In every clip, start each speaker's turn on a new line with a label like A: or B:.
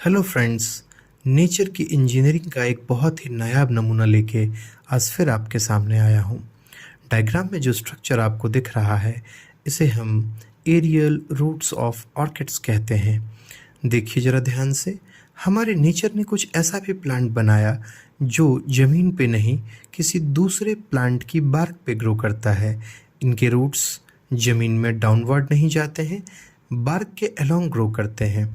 A: Hello friends. Nature की engineering का एक बहुत ही नायाब नमूना लेके आज फिर आपके सामने आया हूँ। डायग्राम में जो स्ट्रक्चर आपको दिख रहा है इसे हम एरियल रूट्स ऑफ ऑर्किड्स कहते हैं। देखिए ज़रा ध्यान से, हमारे नेचर ने कुछ ऐसा भी प्लांट बनाया जो ज़मीन पे नहीं किसी दूसरे प्लांट की बार्क पे ग्रो करता है। इनके रूट्स ज़मीन में डाउनवर्ड नहीं जाते हैं, बार्क के अलोंग ग्रो करते हैं।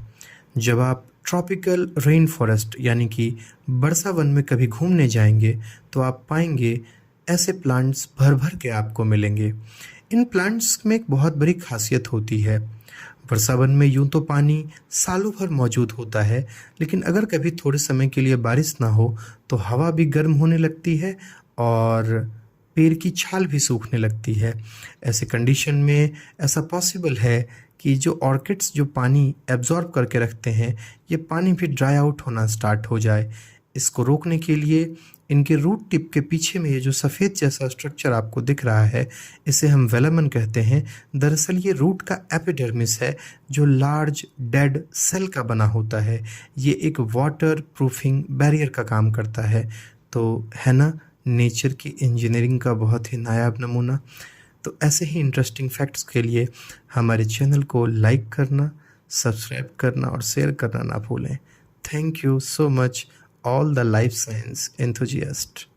A: जब आप ट्रॉपिकल रेन फॉरेस्ट यानी कि वर्षा वन में कभी घूमने जाएंगे तो आप पाएंगे ऐसे प्लांट्स भर भर के आपको मिलेंगे। इन प्लांट्स में एक बहुत बड़ी खासियत होती है। वर्षा वन में यूं तो पानी सालों भर मौजूद होता है, लेकिन अगर कभी थोड़े समय के लिए बारिश ना हो तो हवा भी गर्म होने लगती है और पेड़ की छाल भी सूखने लगती है। ऐसे कंडीशन में ऐसा पॉसिबल है कि जो ऑर्किड्स जो पानी एब्जॉर्ब करके रखते हैं, ये पानी भी ड्राई आउट होना स्टार्ट हो जाए। इसको रोकने के लिए इनके रूट टिप के पीछे में ये जो सफ़ेद जैसा स्ट्रक्चर आपको दिख रहा है, इसे हम वेलामन कहते हैं। दरअसल ये रूट का एपिडर्मिस है जो लार्ज डेड सेल का बना होता है। ये एक वाटर प्रूफिंग बैरियर का काम करता है। तो है ना, नेचर की इंजीनियरिंग का बहुत ही नायाब नमूना। तो ऐसे ही इंटरेस्टिंग फैक्ट्स के लिए हमारे चैनल को लाइक करना, सब्सक्राइब करना और शेयर करना ना भूलें। Thank you so much all the life science enthusiast.